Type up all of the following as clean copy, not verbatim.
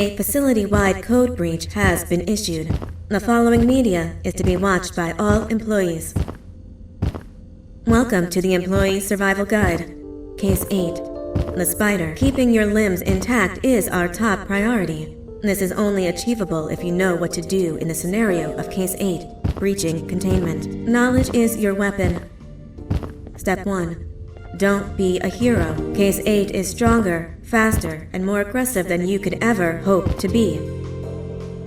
A facility-wide code breach has been issued. The following media is to be watched by all employees. Welcome to the Employee Survival Guide. Case 8. The spider. Keeping your limbs intact is our top priority. This is only achievable if you know what to do in the scenario of Case 8, breaching containment. Knowledge is your weapon. Step 1. Don't be a hero. Case 8 is stronger, faster, and more aggressive than you could ever hope to be.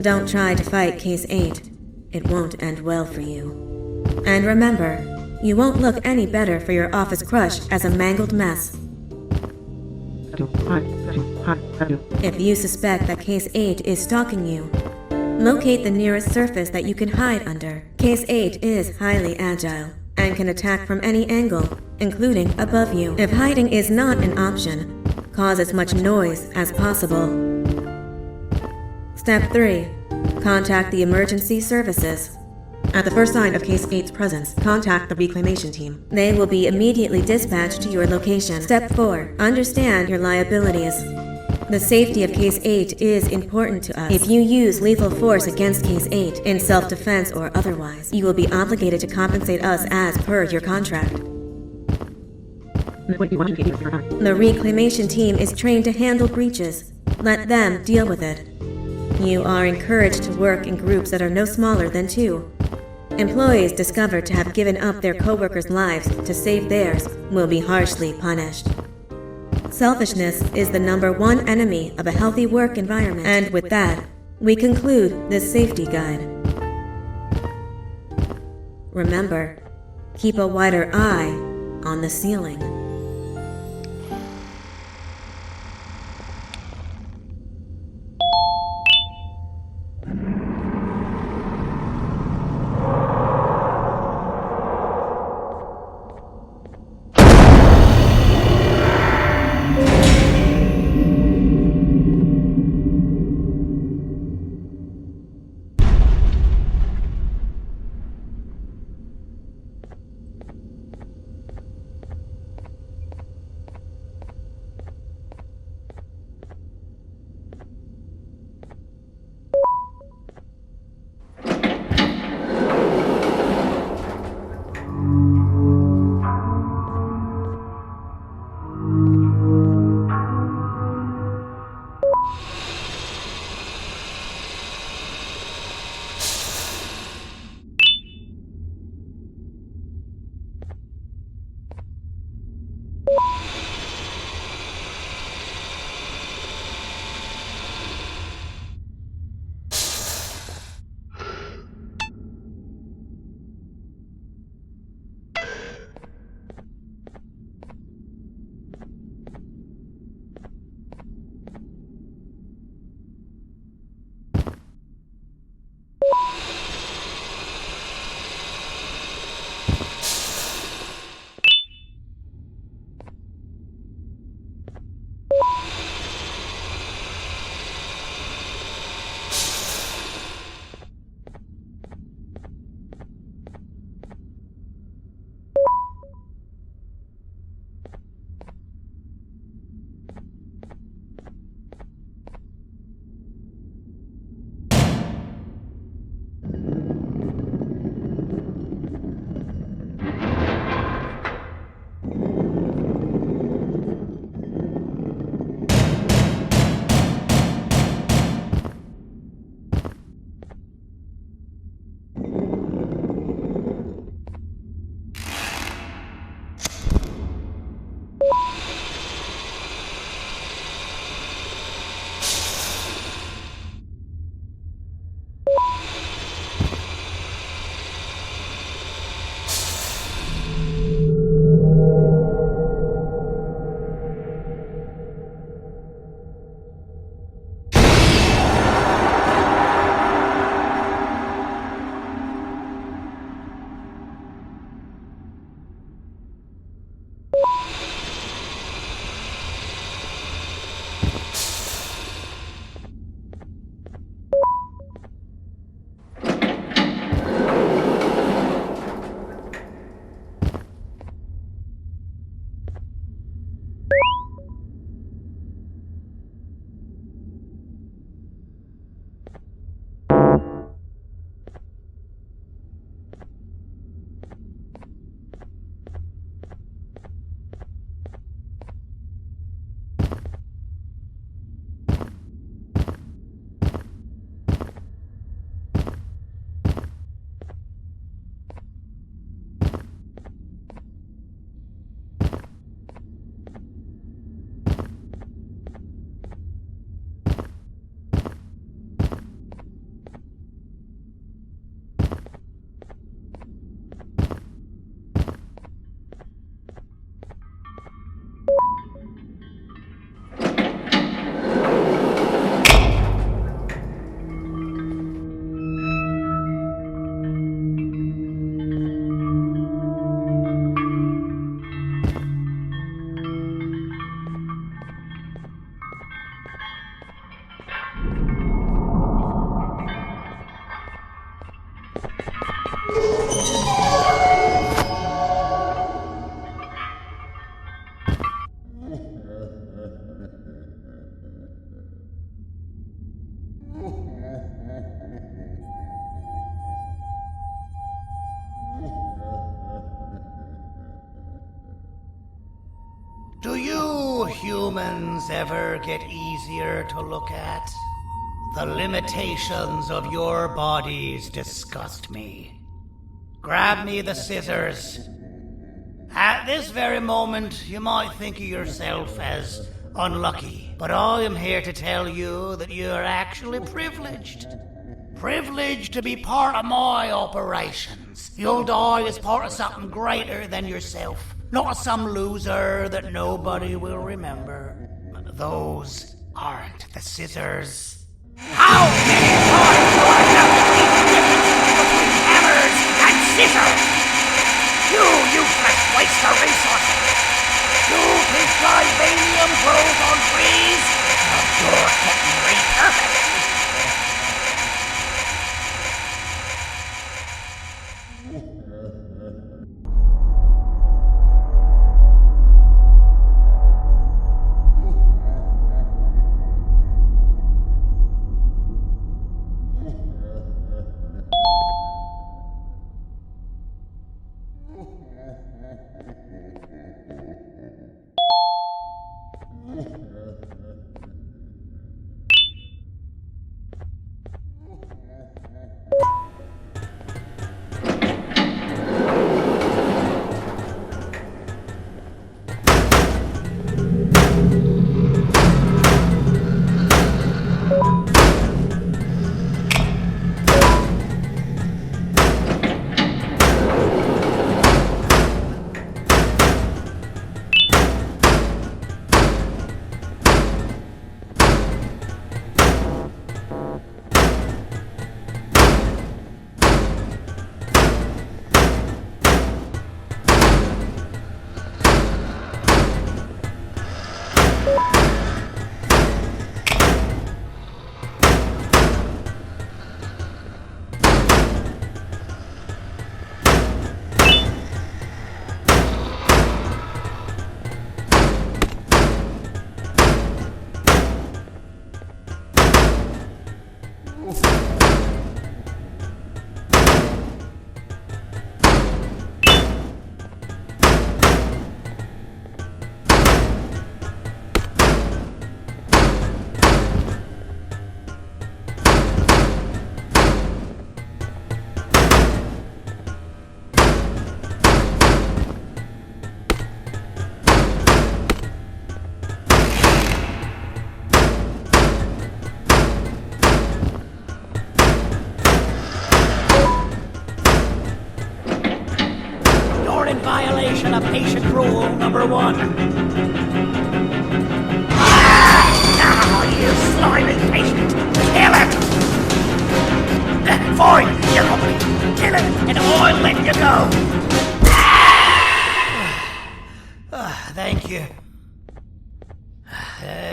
Don't try to fight Case 8. It won't end well for you. And remember, you won't look any better for your office crush as a mangled mess. If you suspect that Case 8 is stalking you, locate the nearest surface that you can hide under. Case 8 is highly agile and can attack from any angle, including above you. If hiding is not an option, cause as much noise as possible. Step 3. Contact the emergency services. At the first sign of Case 8's presence, contact the reclamation team. They will be immediately dispatched to your location. Step 4. Understand your liabilities. The safety of Case 8 is important to us. If you use lethal force against Case 8, in self-defense or otherwise, you will be obligated to compensate us as per your contract. The reclamation team is trained to handle breaches. Let them deal with it. You are encouraged to work in groups that are no smaller than 2. Employees discovered to have given up their coworkers' lives to save theirs will be harshly punished. Selfishness is the #1 enemy of a healthy work environment. And with that, we conclude this safety guide. Remember, keep a wider eye on the ceiling. Do you humans ever get easier to look at? The limitations of your bodies disgust me. Grab me the scissors. At this very moment, you might think of yourself as unlucky, but I am here to tell you that you are actually privileged. Privileged to be part of my operations. You'll die as part of something greater than yourself, not as some loser that nobody will remember. Those aren't the scissors. How many times do I have to keep the difference between hammers and scissors? You useless waste of resources! You think vibranium grows on trees? Well, you're getting repurposed! Violation of patient rule number 1. Now, you slimy patient! Kill him! Fine, you're complete. Kill him, and I'll let you go. Thank you.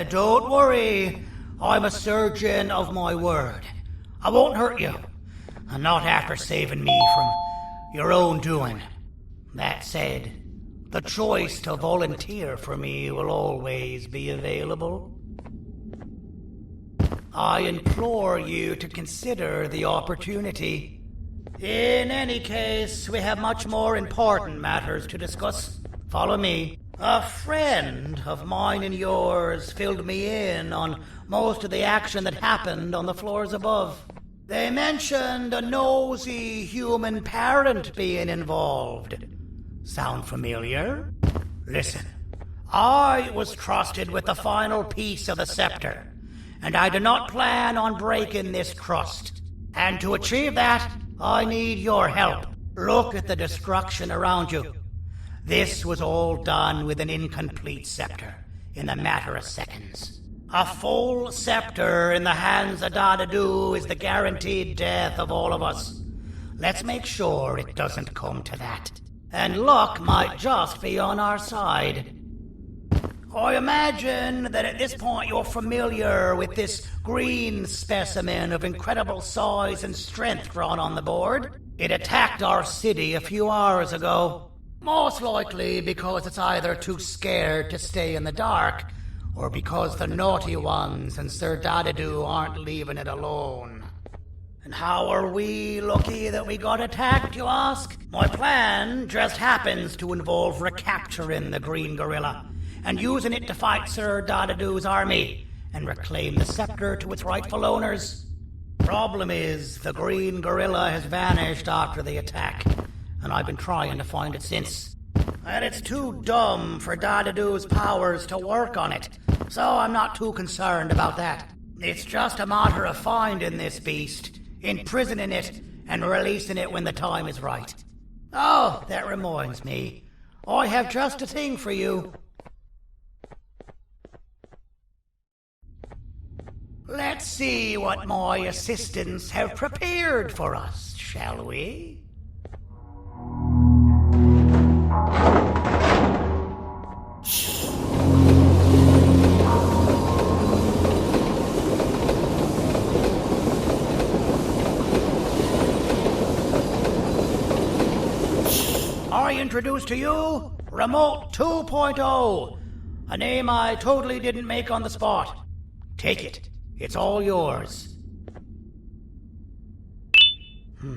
Don't worry. I'm a surgeon of my word. I won't hurt you. And not after saving me from your own doing. That said, the choice to volunteer for me will always be available. I implore you to consider the opportunity. In any case, we have much more important matters to discuss. Follow me. A friend of mine and yours filled me in on most of the action that happened on the floors above. They mentioned a nosy human parent being involved. Sound familiar? Listen, I was trusted with the final piece of the scepter, and I do not plan on breaking this trust. And to achieve that, I need your help. Look at the destruction around you. This was all done with an incomplete scepter, in a matter of seconds. A full scepter in the hands of Dadadu is the guaranteed death of all of us. Let's make sure it doesn't come to that. And luck might just be on our side. I imagine that at this point you're familiar with this green specimen of incredible size and strength drawn on the board. It attacked our city a few hours ago. Most likely because it's either too scared to stay in the dark, or because the naughty ones and Sir Dadadu aren't leaving it alone. And how are we lucky that we got attacked, you ask? My plan just happens to involve recapturing the green gorilla and using it to fight Sir Dadadoo's army and reclaim the scepter to its rightful owners. Problem is, the green gorilla has vanished after the attack, and I've been trying to find it since. And it's too dumb for Dadadoo's powers to work on it, so I'm not too concerned about that. It's just a matter of finding this beast, imprisoning it, and releasing it when the time is right. Oh, that reminds me. I have just a thing for you. Let's see what my assistants have prepared for us, shall we? I introduce to you Remote 2.0, a name I totally didn't make on the spot. Take it. It's all yours.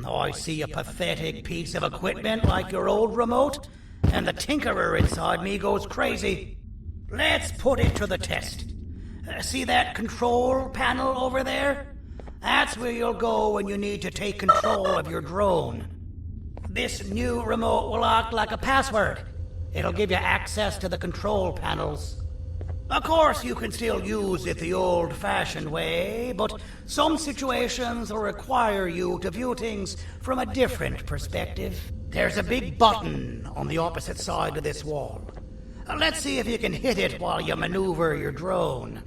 I see a pathetic piece of equipment like your old remote, and the tinkerer inside me goes crazy. Let's put it to the test. See that control panel over there? That's where you'll go when you need to take control of your drone. This new remote will act like a password. It'll give you access to the control panels. Of course, you can still use it the old-fashioned way, but some situations will require you to view things from a different perspective. There's a big button on the opposite side of this wall. Let's see if you can hit it while you maneuver your drone.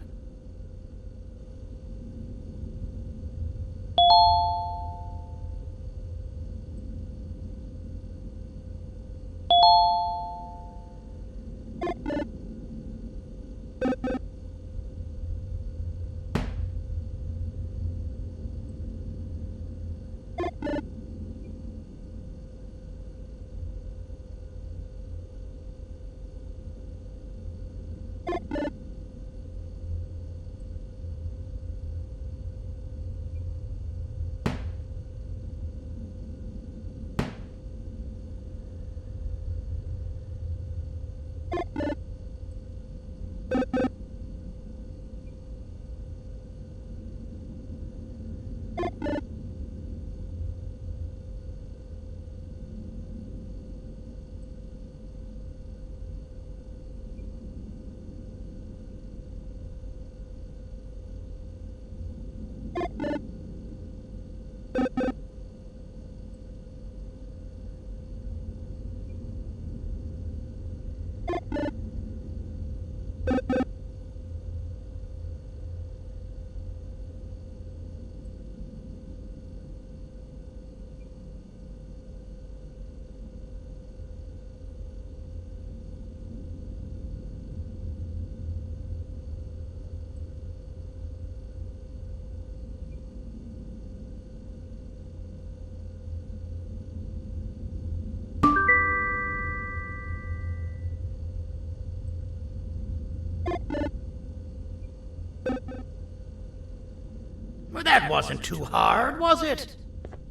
Well, that wasn't too hard, was it?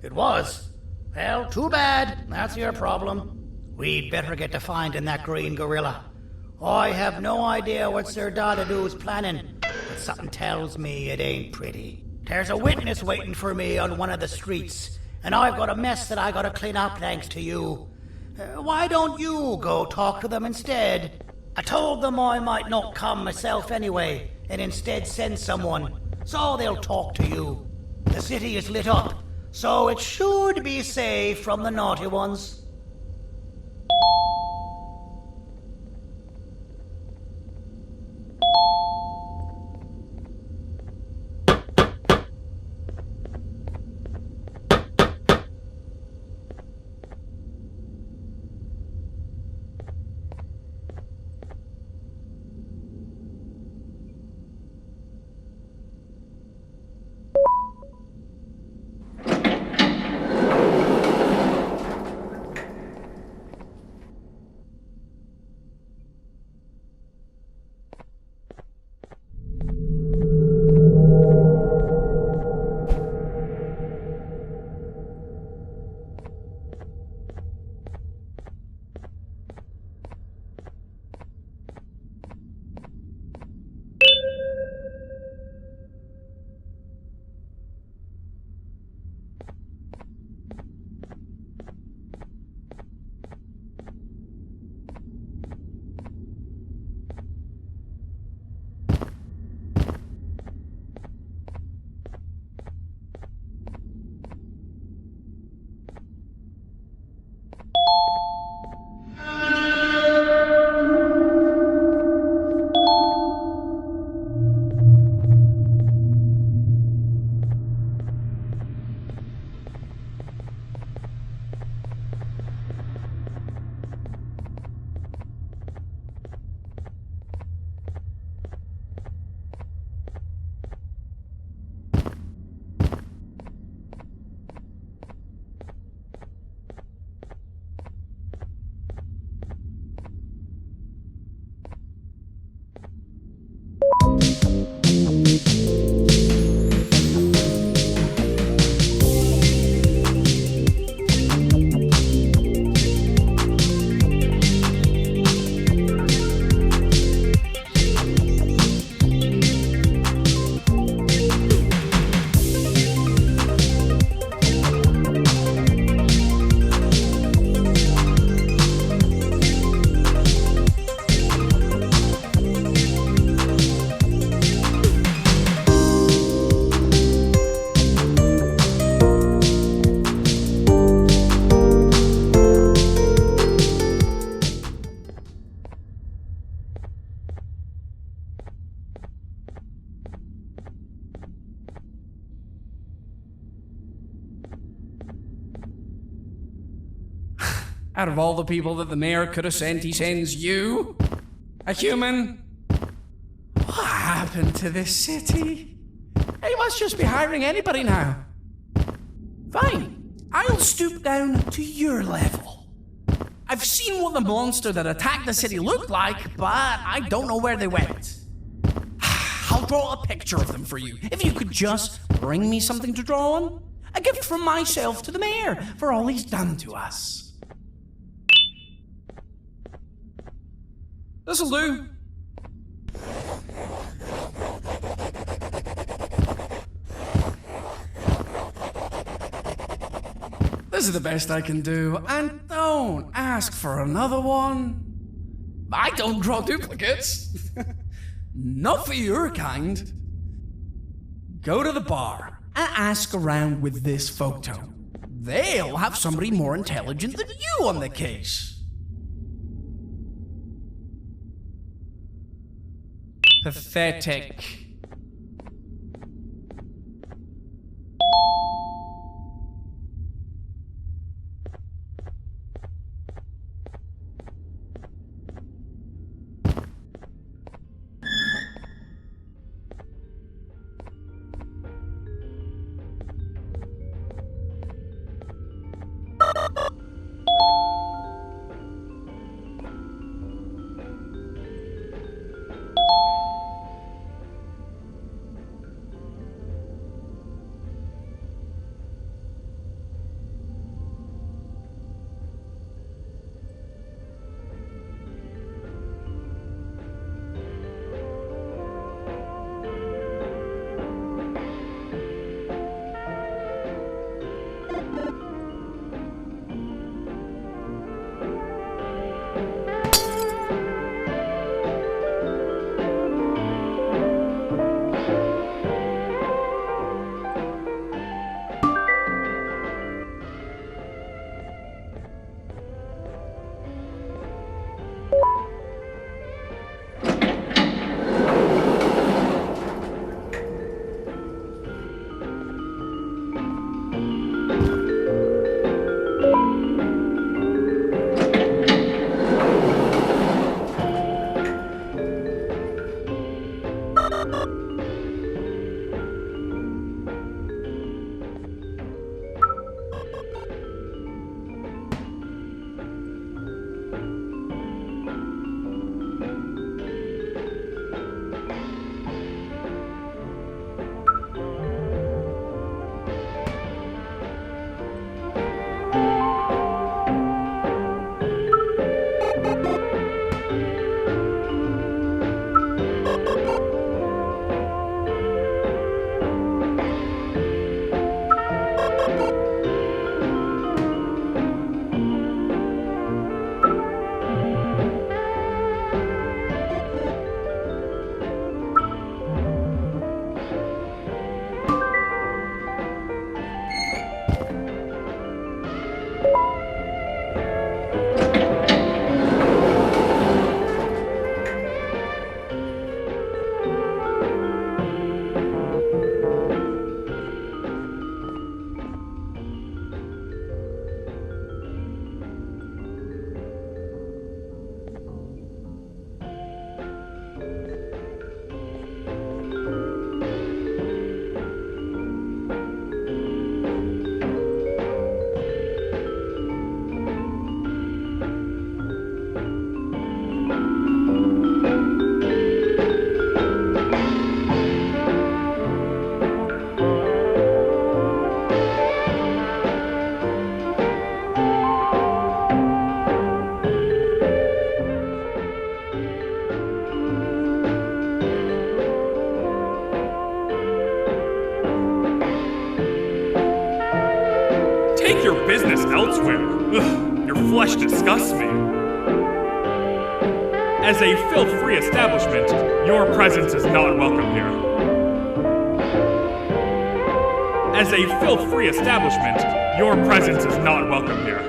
It was. Well, too bad. That's your problem. We'd better get to finding that green gorilla. I have no idea what Sir Dadadoo's planning, but something tells me it ain't pretty. There's a witness waiting for me on one of the streets, and I've got a mess that I gotta clean up thanks to you. Why don't you go talk to them instead? I told them I might not come myself anyway, and instead send someone, so they'll talk to you. The city is lit up, so it should be safe from the naughty ones. Out of all the people that the mayor could have sent, he sends you? A human? What happened to this city? He must just be hiring anybody now. Fine, I'll stoop down to your level. I've seen what the monster that attacked the city looked like, but I don't know where they went. I'll draw a picture of them for you, if you could just bring me something to draw on. A gift from myself to the mayor for all he's done to us. This'll do. This is the best I can do, and don't ask for another one. I don't draw duplicates. Not for your kind. Go to the bar and ask around with this photo. They'll have somebody more intelligent than you on the case. Pathetic. Take your business elsewhere. Ugh, your flesh disgusts me. As a filth-free establishment, your presence is not welcome here. As a filth-free establishment, your presence is not welcome here.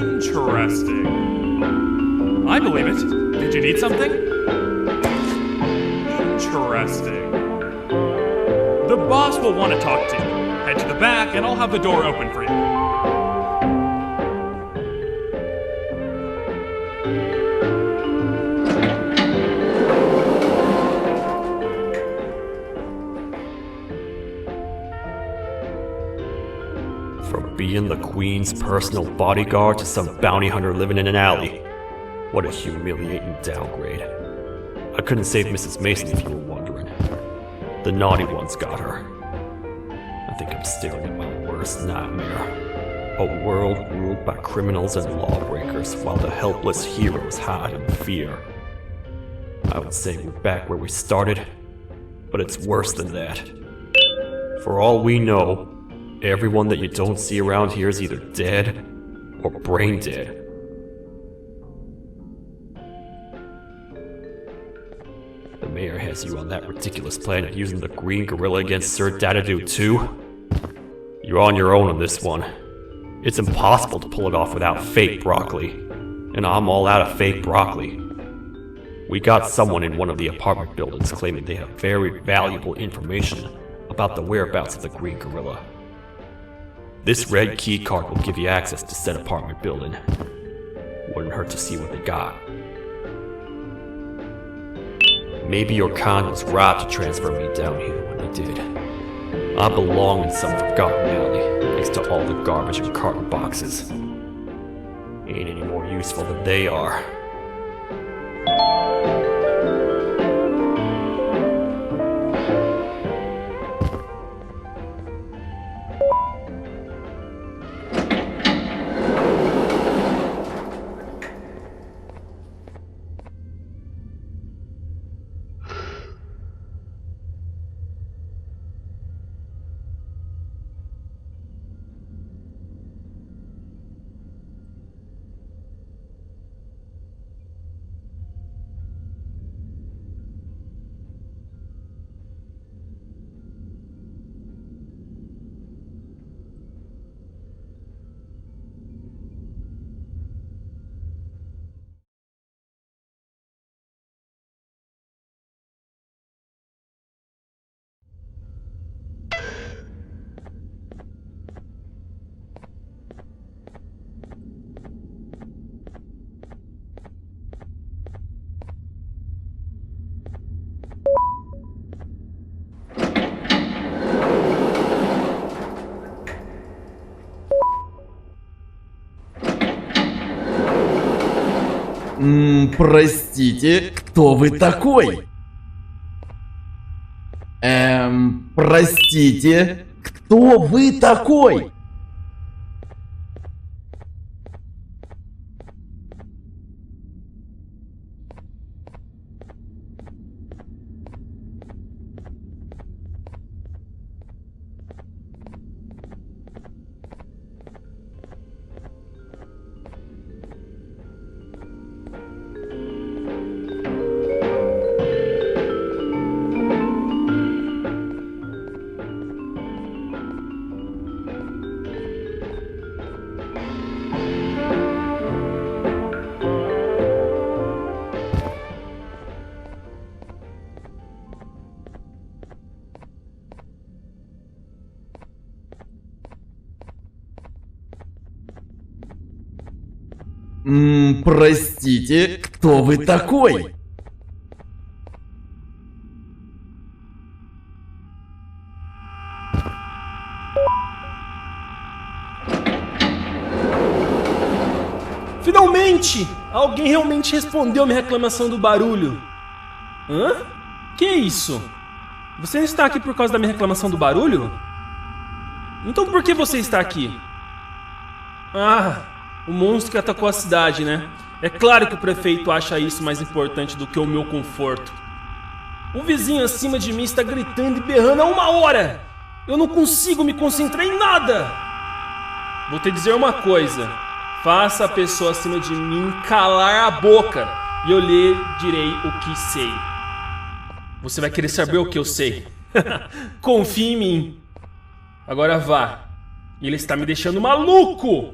Interesting. I believe it. Did you need something? Interesting. The boss will want to talk to you. Head to the back and I'll have the door open for you. From being the Queen's personal bodyguard to some bounty hunter living in an alley. What a humiliating downgrade. I couldn't save Mrs. Mason if you were wondering. The naughty ones got her. I think I'm staring at my worst nightmare. A world ruled by criminals and lawbreakers while the helpless heroes hide in fear. I would say we're back where we started, but it's worse than that. For all we know, everyone that you don't see around here is either dead or brain dead. The mayor has you on that ridiculous plan of using the green gorilla against Sir Dadadoo too? You're on your own on this one. It's impossible to pull it off without fake broccoli. And I'm all out of fake broccoli. We got someone in one of the apartment buildings claiming they have very valuable information about the whereabouts of the green gorilla. This red key card will give you access to said apartment building. Wouldn't hurt to see what they got. Maybe your con was right to transfer me down here when they did. I belong in some forgotten alley, next to all the garbage and carton boxes. Ain't any more useful than they are. Простите, кто вы такой? Простите, кто вы такой? Простите, кто вы такой? Finalmente! Alguém realmente respondeu minha reclamação do barulho. Hã? Que é isso? Você não está aqui por causa da minha reclamação do barulho? Então por que você está aqui? Ah, o monstro que atacou a cidade, né? É claro que o prefeito acha isso mais importante do que o meu conforto. O vizinho acima de mim está gritando e berrando há 1 hora! Eu não consigo me concentrar em nada! Vou te dizer uma coisa. Faça a pessoa acima de mim calar a boca. e eu lhe direi o que sei. Você vai querer saber o que eu sei? Confie em mim. Agora vá. Ele está me deixando maluco!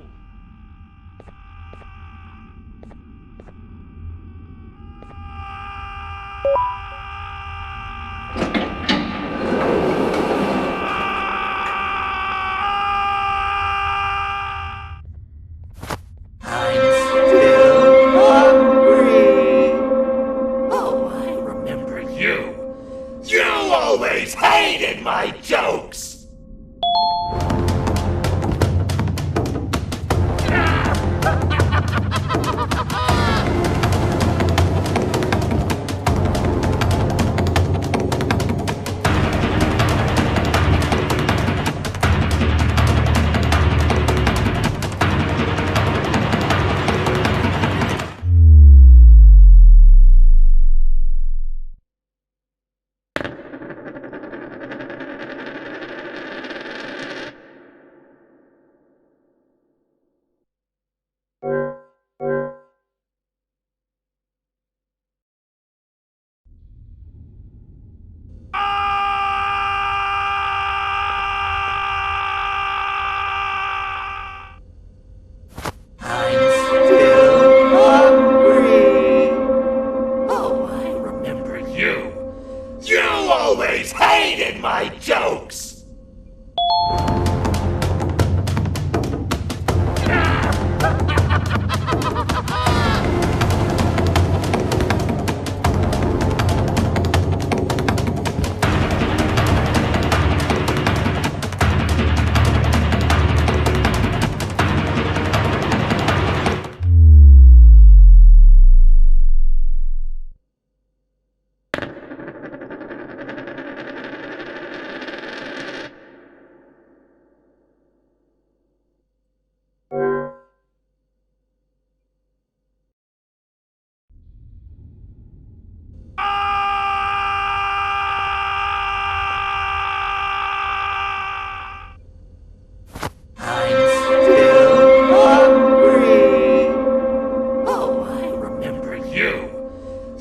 Oh, I remember you. You always hated my jokes! Oh, I remember you. You always hated my jokes! Oh, I remember you.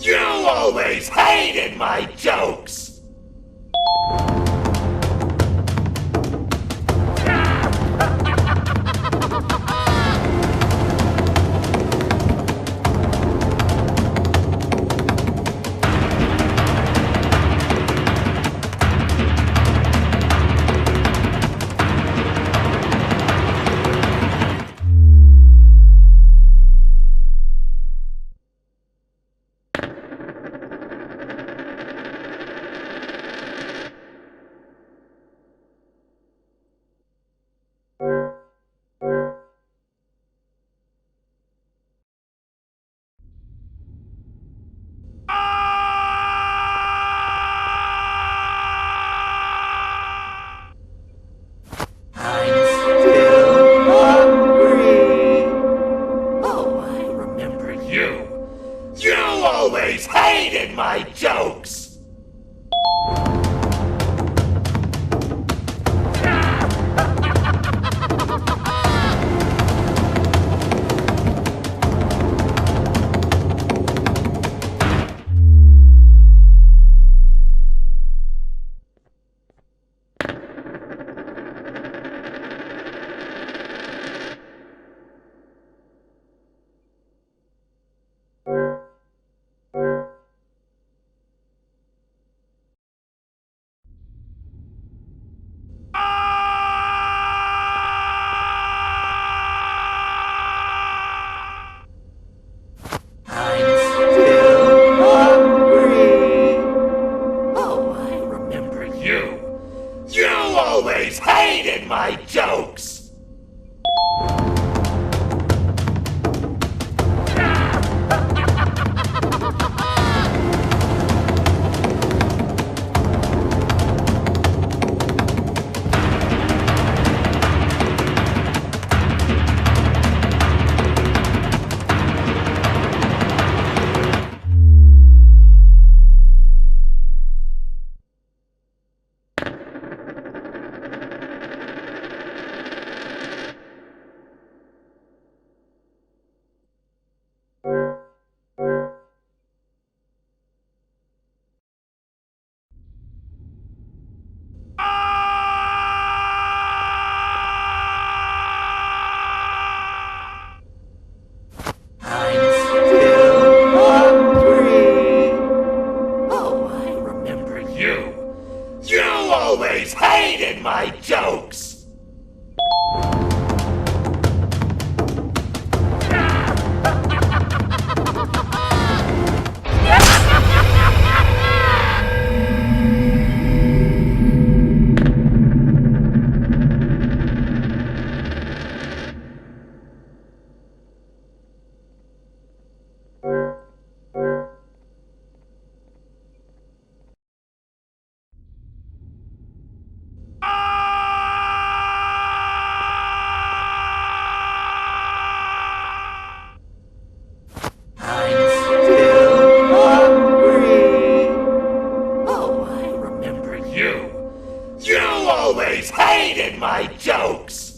You always hated my jokes! Oh, I remember you. You always hated my jokes! always hated my jokes!